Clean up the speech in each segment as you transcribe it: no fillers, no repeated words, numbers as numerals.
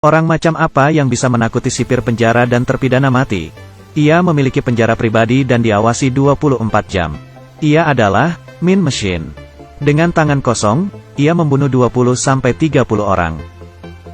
Orang macam apa yang bisa menakuti sipir penjara dan terpidana mati? Ia memiliki penjara pribadi dan diawasi 24 jam. Ia adalah Mean Machine. Dengan tangan kosong, ia membunuh 20-30 orang.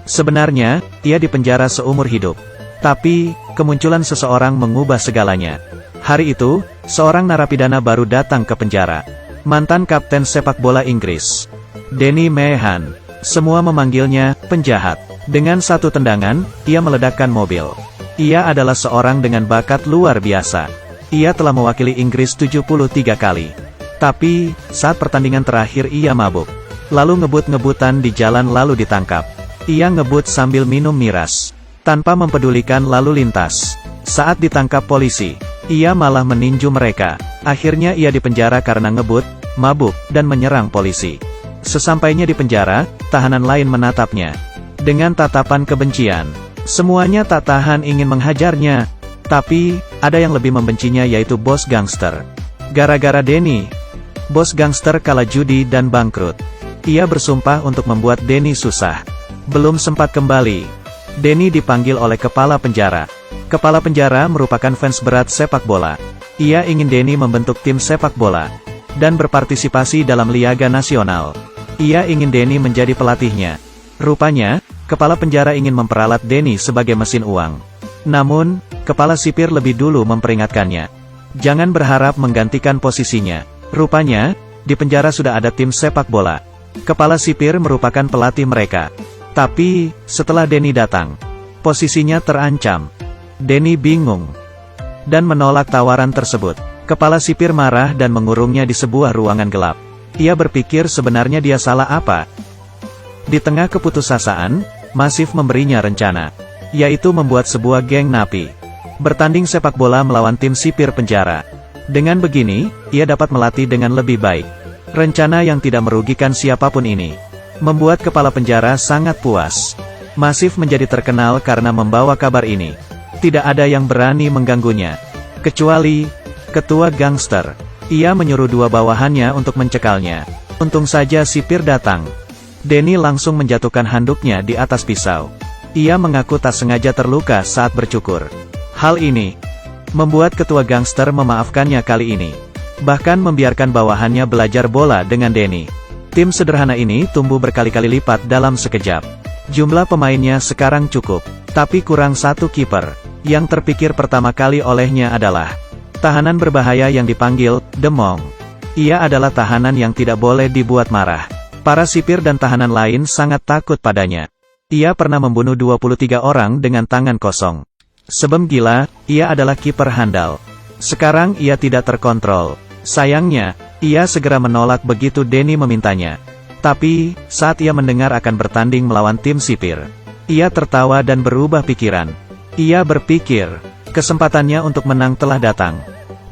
Sebenarnya, ia dipenjara seumur hidup. Tapi, kemunculan seseorang mengubah segalanya. Hari itu, seorang narapidana baru datang ke penjara. Mantan kapten sepak bola Inggris, Danny Meehan. Semua memanggilnya penjahat. Dengan satu tendangan, ia meledakkan mobil. Ia adalah seorang dengan bakat luar biasa. Ia telah mewakili Inggris 73 kali. Tapi, saat pertandingan terakhir ia mabuk. Lalu ngebut-ngebutan di jalan lalu ditangkap. Ia ngebut sambil minum miras. Tanpa mempedulikan lalu lintas. Saat ditangkap polisi, ia malah meninju mereka. Akhirnya ia dipenjara karena ngebut, mabuk, dan menyerang polisi. Sesampainya di penjara, tahanan lain menatapnya dengan tatapan kebencian. Semuanya tak tahan ingin menghajarnya. Tapi, ada yang lebih membencinya yaitu bos gangster. Gara-gara Danny, bos gangster kalah judi dan bangkrut. Ia bersumpah untuk membuat Danny susah. Belum sempat kembali, Danny dipanggil oleh kepala penjara. Kepala penjara merupakan fans berat sepak bola. Ia ingin Danny membentuk tim sepak bola dan berpartisipasi dalam Liga Nasional. Ia ingin Danny menjadi pelatihnya. Rupanya, kepala penjara ingin memperalat Danny sebagai mesin uang. Namun, kepala sipir lebih dulu memperingatkannya. Jangan berharap menggantikan posisinya. Rupanya, di penjara sudah ada tim sepak bola. Kepala sipir merupakan pelatih mereka. Tapi, setelah Danny datang, posisinya terancam. Danny bingung dan menolak tawaran tersebut. Kepala sipir marah dan mengurungnya di sebuah ruangan gelap. Ia berpikir sebenarnya dia salah apa. Di tengah keputusasaan, Masif memberinya rencana, yaitu membuat sebuah geng napi bertanding sepak bola melawan tim sipir penjara. Dengan begini, ia dapat melatih dengan lebih baik. Rencana yang tidak merugikan siapapun ini membuat kepala penjara sangat puas. Masif menjadi terkenal karena membawa kabar ini. Tidak ada yang berani mengganggunya, kecuali ketua gangster. Ia menyuruh dua bawahannya untuk mencekalnya. Untung saja sipir datang. Danny langsung menjatuhkan handuknya di atas pisau. Ia mengaku tak sengaja terluka saat bercukur. Hal ini membuat ketua gangster memaafkannya kali ini. Bahkan membiarkan bawahannya belajar bola dengan Danny. Tim sederhana ini tumbuh berkali-kali lipat dalam sekejap. Jumlah pemainnya sekarang cukup, tapi kurang satu kiper. Yang terpikir pertama kali olehnya adalah tahanan berbahaya yang dipanggil The Monk. Ia adalah tahanan yang tidak boleh dibuat marah. Para sipir dan tahanan lain sangat takut padanya. Ia pernah membunuh 23 orang dengan tangan kosong. Sebab gila, ia adalah kiper handal. Sekarang ia tidak terkontrol. Sayangnya, ia segera menolak begitu Danny memintanya. Tapi, saat ia mendengar akan bertanding melawan tim sipir, ia tertawa dan berubah pikiran. Ia berpikir, kesempatannya untuk menang telah datang.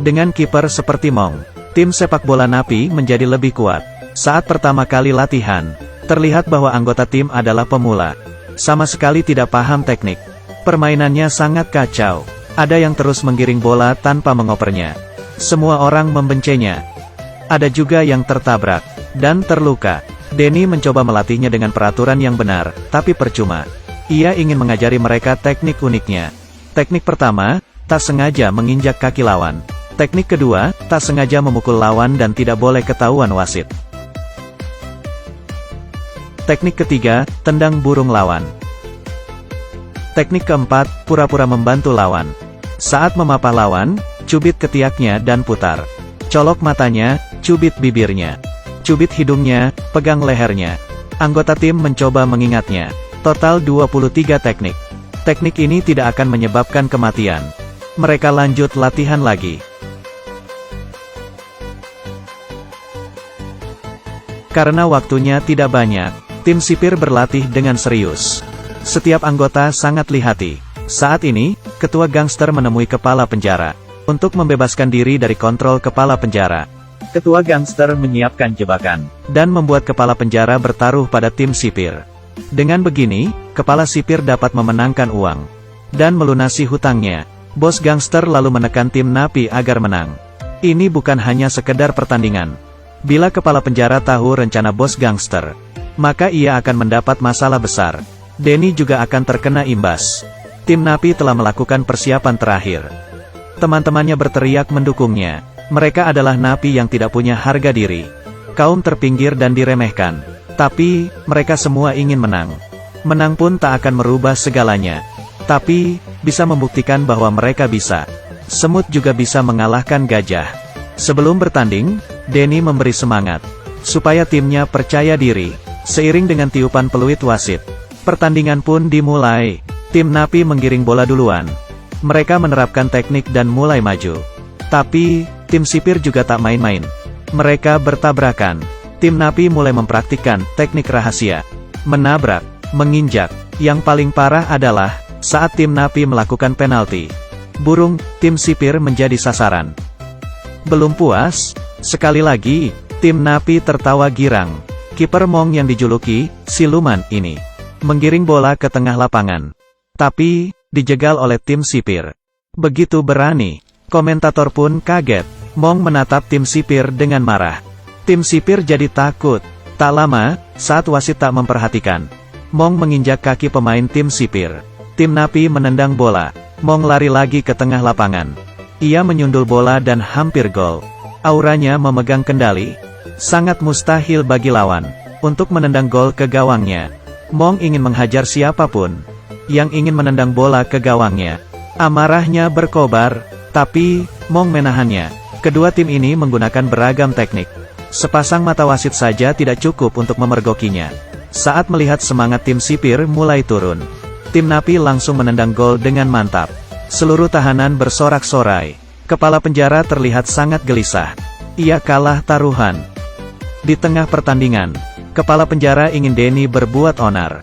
Dengan kiper seperti Monk, tim sepak bola napi menjadi lebih kuat. Saat pertama kali latihan, terlihat bahwa anggota tim adalah pemula. Sama sekali tidak paham teknik. Permainannya sangat kacau. Ada yang terus menggiring bola tanpa mengopernya. Semua orang membencinya. Ada juga yang tertabrak dan terluka. Danny mencoba melatihnya dengan peraturan yang benar, tapi percuma. Ia ingin mengajari mereka teknik uniknya. Teknik pertama, tak sengaja menginjak kaki lawan. Teknik kedua, tak sengaja memukul lawan dan tidak boleh ketahuan wasit. Teknik ketiga, tendang burung lawan. Teknik keempat, pura-pura membantu lawan. Saat memapah lawan, cubit ketiaknya dan putar. Colok matanya, cubit bibirnya. Cubit hidungnya, pegang lehernya. Anggota tim mencoba mengingatnya. Total 23 teknik. Teknik ini tidak akan menyebabkan kematian. Mereka lanjut latihan lagi. Karena waktunya tidak banyak, tim sipir berlatih dengan serius. Setiap anggota sangat lihai. Saat ini, ketua gangster menemui kepala penjara untuk membebaskan diri dari kontrol kepala penjara. Ketua gangster menyiapkan jebakan dan membuat kepala penjara bertaruh pada tim sipir. Dengan begini, kepala sipir dapat memenangkan uang dan melunasi hutangnya. Bos gangster lalu menekan tim napi agar menang. Ini bukan hanya sekedar pertandingan. Bila kepala penjara tahu rencana bos gangster, maka ia akan mendapat masalah besar. Denny juga akan terkena imbas. Tim Napi telah melakukan persiapan terakhir. Teman-temannya berteriak mendukungnya. Mereka adalah napi yang tidak punya harga diri. Kaum terpinggir dan diremehkan. Tapi, mereka semua ingin menang. Menang pun tak akan merubah segalanya. Tapi, bisa membuktikan bahwa mereka bisa. Semut juga bisa mengalahkan gajah. Sebelum bertanding, Denny memberi semangat. Supaya timnya percaya diri. Seiring dengan tiupan peluit wasit. Pertandingan pun dimulai. Tim Napi menggiring bola duluan. Mereka menerapkan teknik dan mulai maju. Tapi, tim sipir juga tak main-main. Mereka bertabrakan. Tim Napi mulai mempraktikkan teknik rahasia. Menabrak, menginjak. Yang paling parah adalah, saat tim Napi melakukan penalti. Burung, tim sipir menjadi sasaran. Belum puas, sekali lagi, tim Napi tertawa girang. Kiper Mong yang dijuluki, siluman ini, menggiring bola ke tengah lapangan. Tapi, dijegal oleh tim sipir. Begitu berani. Komentator pun kaget. Mong menatap tim sipir dengan marah. Tim sipir jadi takut. Tak lama, saat wasit tak memperhatikan, Mong menginjak kaki pemain tim sipir. Tim Napi menendang bola. Mong lari lagi ke tengah lapangan. Ia menyundul bola dan hampir gol. Auranya memegang kendali. Sangat mustahil bagi lawan untuk menendang gol ke gawangnya. Mong ingin menghajar siapapun yang ingin menendang bola ke gawangnya. Amarahnya berkobar, tapi Mong menahannya. Kedua tim ini menggunakan beragam teknik. Sepasang mata wasit saja tidak cukup untuk memergokinya. Saat melihat semangat tim sipir mulai turun, tim Napi langsung menendang gol dengan mantap. Seluruh tahanan bersorak-sorai. Kepala penjara terlihat sangat gelisah. Ia kalah taruhan. Di tengah pertandingan, kepala penjara ingin Denny berbuat onar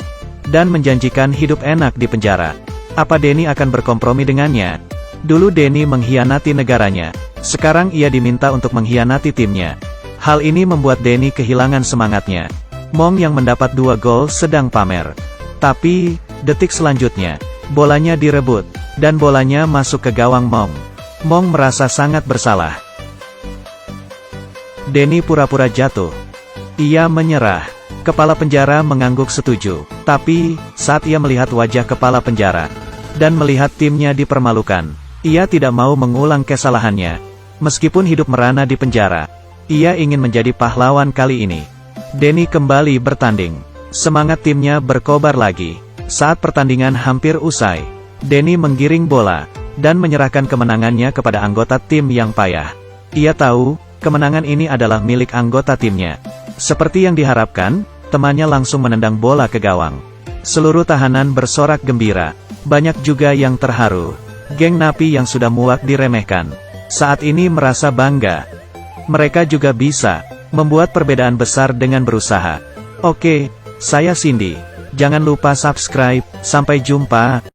dan menjanjikan hidup enak di penjara. Apa Denny akan berkompromi dengannya? Dulu Denny mengkhianati negaranya. Sekarang ia diminta untuk mengkhianati timnya. Hal ini membuat Denny kehilangan semangatnya. Mong yang mendapat 2 gol sedang pamer. Tapi, detik selanjutnya, bolanya direbut, dan bolanya masuk ke gawang Mong. Mong merasa sangat bersalah. Denny pura-pura jatuh. Ia menyerah. Kepala penjara mengangguk setuju. Tapi, saat ia melihat wajah kepala penjara, dan melihat timnya dipermalukan, ia tidak mau mengulang kesalahannya. Meskipun hidup merana di penjara, ia ingin menjadi pahlawan kali ini. Denny kembali bertanding. Semangat timnya berkobar lagi. Saat pertandingan hampir usai, Denny menggiring bola, dan menyerahkan kemenangannya kepada anggota tim yang payah. Ia tahu, kemenangan ini adalah milik anggota timnya. Seperti yang diharapkan, temannya langsung menendang bola ke gawang. Seluruh tahanan bersorak gembira. Banyak juga yang terharu. Geng Napi yang sudah muak diremehkan, saat ini merasa bangga. Mereka juga bisa membuat perbedaan besar dengan berusaha. Oke, saya Cindy. Jangan lupa subscribe. Sampai jumpa.